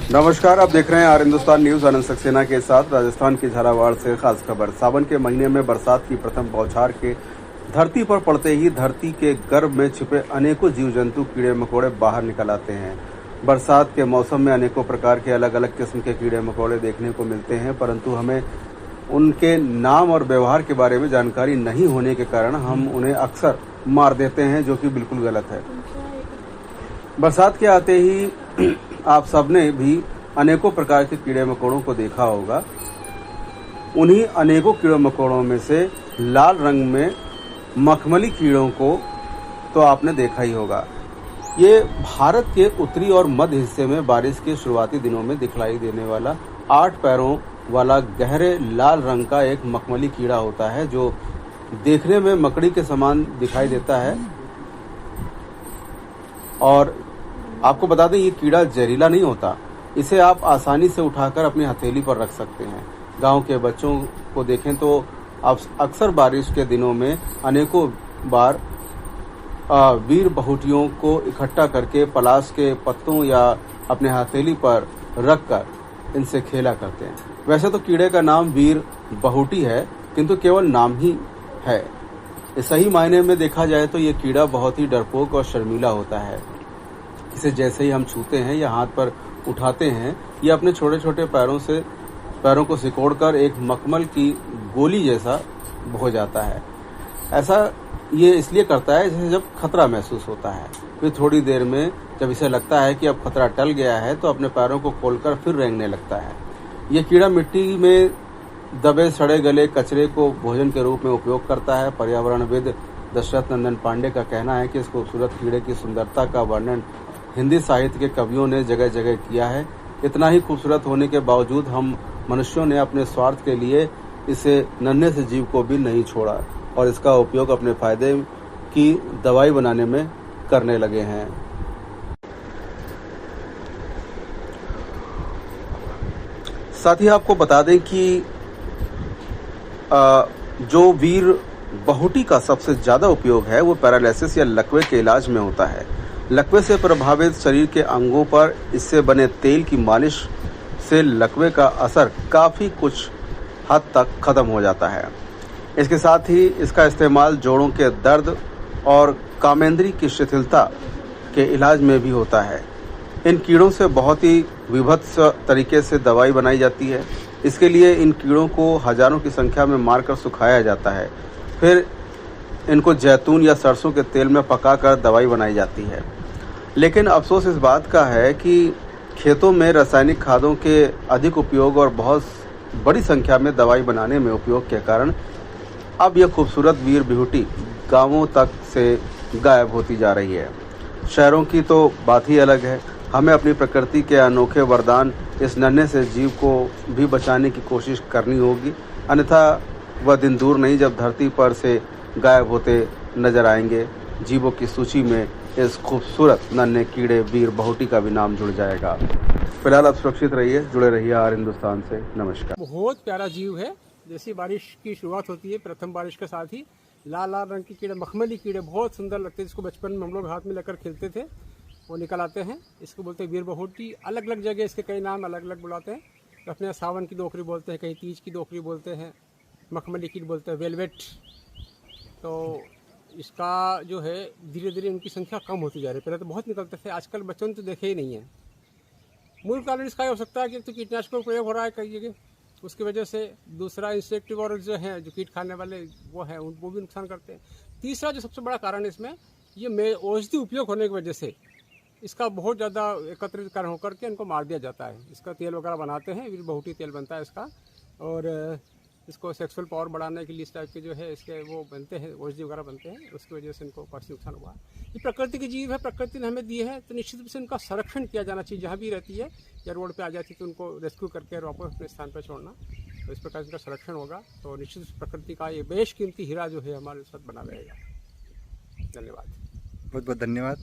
नमस्कार, आप देख रहे हैं आर हिंदुस्तान न्यूज। आनंद सक्सेना के साथ। राजस्थान की झालावाड़ से खास खबर। सावन के महीने में बरसात की प्रथम बौछार के धरती पर पड़ते ही धरती के गर्भ में छिपे अनेकों जीव जंतु कीड़े मकोड़े बाहर निकल आते हैं। बरसात के मौसम में अनेकों प्रकार के अलग अलग किस्म के कीड़े मकोड़े देखने को मिलते हैं, परंतु हमें उनके नाम और व्यवहार के बारे में जानकारी नहीं होने के कारण हम उन्हें अक्सर मार देते हैं, जो कि बिल्कुल गलत है। बरसात के आते ही आप सबने भी अनेकों प्रकार के कीड़े मकोड़ों को देखा होगा। उन्हीं अनेकों कीड़े मकोड़ों में से लाल रंग में मखमली कीड़ों को तो आपने देखा ही होगा। ये भारत के उत्तरी और मध्य हिस्से में बारिश के शुरुआती दिनों में दिखलाई देने वाला 8 पैरों वाला गहरे लाल रंग का एक मखमली कीड़ा होता है, जो देखने में मकड़ी के समान दिखाई देता है। और आपको बता दें, ये कीड़ा जहरीला नहीं होता। इसे आप आसानी से उठाकर अपनी हथेली पर रख सकते हैं। गांव के बच्चों को देखें तो आप अक्सर बारिश के दिनों में अनेकों बार वीर बहुटियों को इकट्ठा करके पलाश के पत्तों या अपने हथेली पर रखकर इनसे खेला करते हैं। वैसे तो कीड़े का नाम वीर बहुटी है, किंतु केवल नाम ही है। सही मायने में देखा जाए तो ये कीड़ा बहुत ही डरपोक और शर्मीला होता है। इसे जैसे ही हम छूते हैं या हाथ पर उठाते हैं, ये अपने छोटे छोटे पैरों को सिकोड़कर एक मखमल की गोली जैसा हो जाता है। ऐसा ये इसलिए करता है जैसे जब खतरा महसूस होता है। फिर थोड़ी देर में जब इसे लगता है कि अब खतरा टल गया है, तो अपने पैरों को खोलकर फिर रेंगने लगता है। ये कीड़ा मिट्टी में दबे सड़े गले कचरे को भोजन के रूप में उपयोग करता है। पर्यावरणविद दशरथ नंदन पांडे का कहना है कि इस खूबसूरत कीड़े की सुंदरता का वर्णन हिंदी साहित्य के कवियों ने जगह जगह किया है। इतना ही खूबसूरत होने के बावजूद हम मनुष्यों ने अपने स्वार्थ के लिए इसे नन्हे से जीव को भी नहीं छोड़ा और इसका उपयोग अपने फायदे की दवाई बनाने में करने लगे हैं। साथ ही आपको बता दें कि जो वीर बहुटी का सबसे ज्यादा उपयोग है वो पैरालिसिस या लकवे के इलाज में होता है। लकवे से प्रभावित शरीर के अंगों पर इससे बने तेल की मालिश से लकवे का असर काफी कुछ हद तक खत्म हो जाता है। इसके साथ ही इसका इस्तेमाल जोड़ों के दर्द और कामेंद्री की शिथिलता के इलाज में भी होता है। इन कीड़ों से बहुत ही विभत्स तरीके से दवाई बनाई जाती है। इसके लिए इन कीड़ों को हजारों की संख्या में मारकर सुखाया जाता है। फिर इनको जैतून या सरसों के तेल में पकाकर दवाई बनाई जाती है। लेकिन अफसोस इस बात का है कि खेतों में रासायनिक खादों के अधिक उपयोग और बहुत बड़ी संख्या में दवाई बनाने में उपयोग के कारण अब यह खूबसूरत वीर बहुटी गांवों तक से गायब होती जा रही है। शहरों की तो बात ही अलग है। हमें अपनी प्रकृति के अनोखे वरदान इस नन्हे से जीव को भी बचाने की कोशिश करनी होगी, अन्यथा वह दिन दूर नहीं जब धरती पर से गायब होते नजर आएंगे। जीवों की सूची में इस खूबसूरत नन्हे कीड़े वीर बहुटी का भी नाम जुड़ जाएगा। फिलहाल आप सुरक्षित रहिए, जुड़े रहिए आर हिंदुस्तान से। नमस्कार। बहुत प्यारा जीव है। जैसी बारिश की शुरुआत होती है, प्रथम बारिश के साथ ही लाल लाल रंग के कीड़े, मखमली कीड़े बहुत सुंदर लगते हैं। जिसको बचपन में हम लोग हाथ में लेकर खेलते थे, वो निकल आते हैं। इसको बोलते हैं वीर बहुटी। अलग अलग जगह इसके कई नाम अलग अलग बुलाते हैं। तो अपने सावन की डोकरी बोलते हैं, कहीं तीज की डोकरी बोलते हैं, मखमली कीट बोलते हैं, वेलवेट। तो इसका जो है धीरे धीरे इनकी संख्या कम होती जा रही है। पहले तो बहुत निकलते थे, आजकल बच्चों ने तो देखे ही नहीं है। मूल कारण इसका हो सकता है कि तो कीटनाशकों का प्रयोग हो रहा है कई जगह, उसकी वजह से। दूसरा इंसेक्टिवोर जो है, जो कीट खाने वाले वो है, वो भी नुकसान करते हैं। तीसरा जो सबसे बड़ा कारण इसमें ये औषधि उपयोग होने की वजह से इसका बहुत ज़्यादा एकत्रितकरण होकर के इनको मार दिया जाता है। इसका तेल वगैरह बनाते हैं, वीर बहुटी तेल बनता है इसका। और इसको सेक्सुअल पावर बढ़ाने के लिए इस टाइप के जो है इसके वो बनते हैं, औषधि वगैरह बनते हैं। उसकी वजह से इनको काफ़ी नुकसान हुआ। ये प्रकृति के जीव है, प्रकृति ने हमें दिए हैं, तो निश्चित रूप से इनका संरक्षण किया जाना चाहिए। जहाँ भी रहती है या रोड पे आ जाती है तो उनको रेस्क्यू करके वापस अपने स्थान पर छोड़ना, तो इस प्रकार इनका संरक्षण होगा। तो निश्चित रूप से प्रकृति का ये बेशकीमती हीरा जो है हमारे साथ बना रहेगा। धन्यवाद। बहुत बहुत धन्यवाद।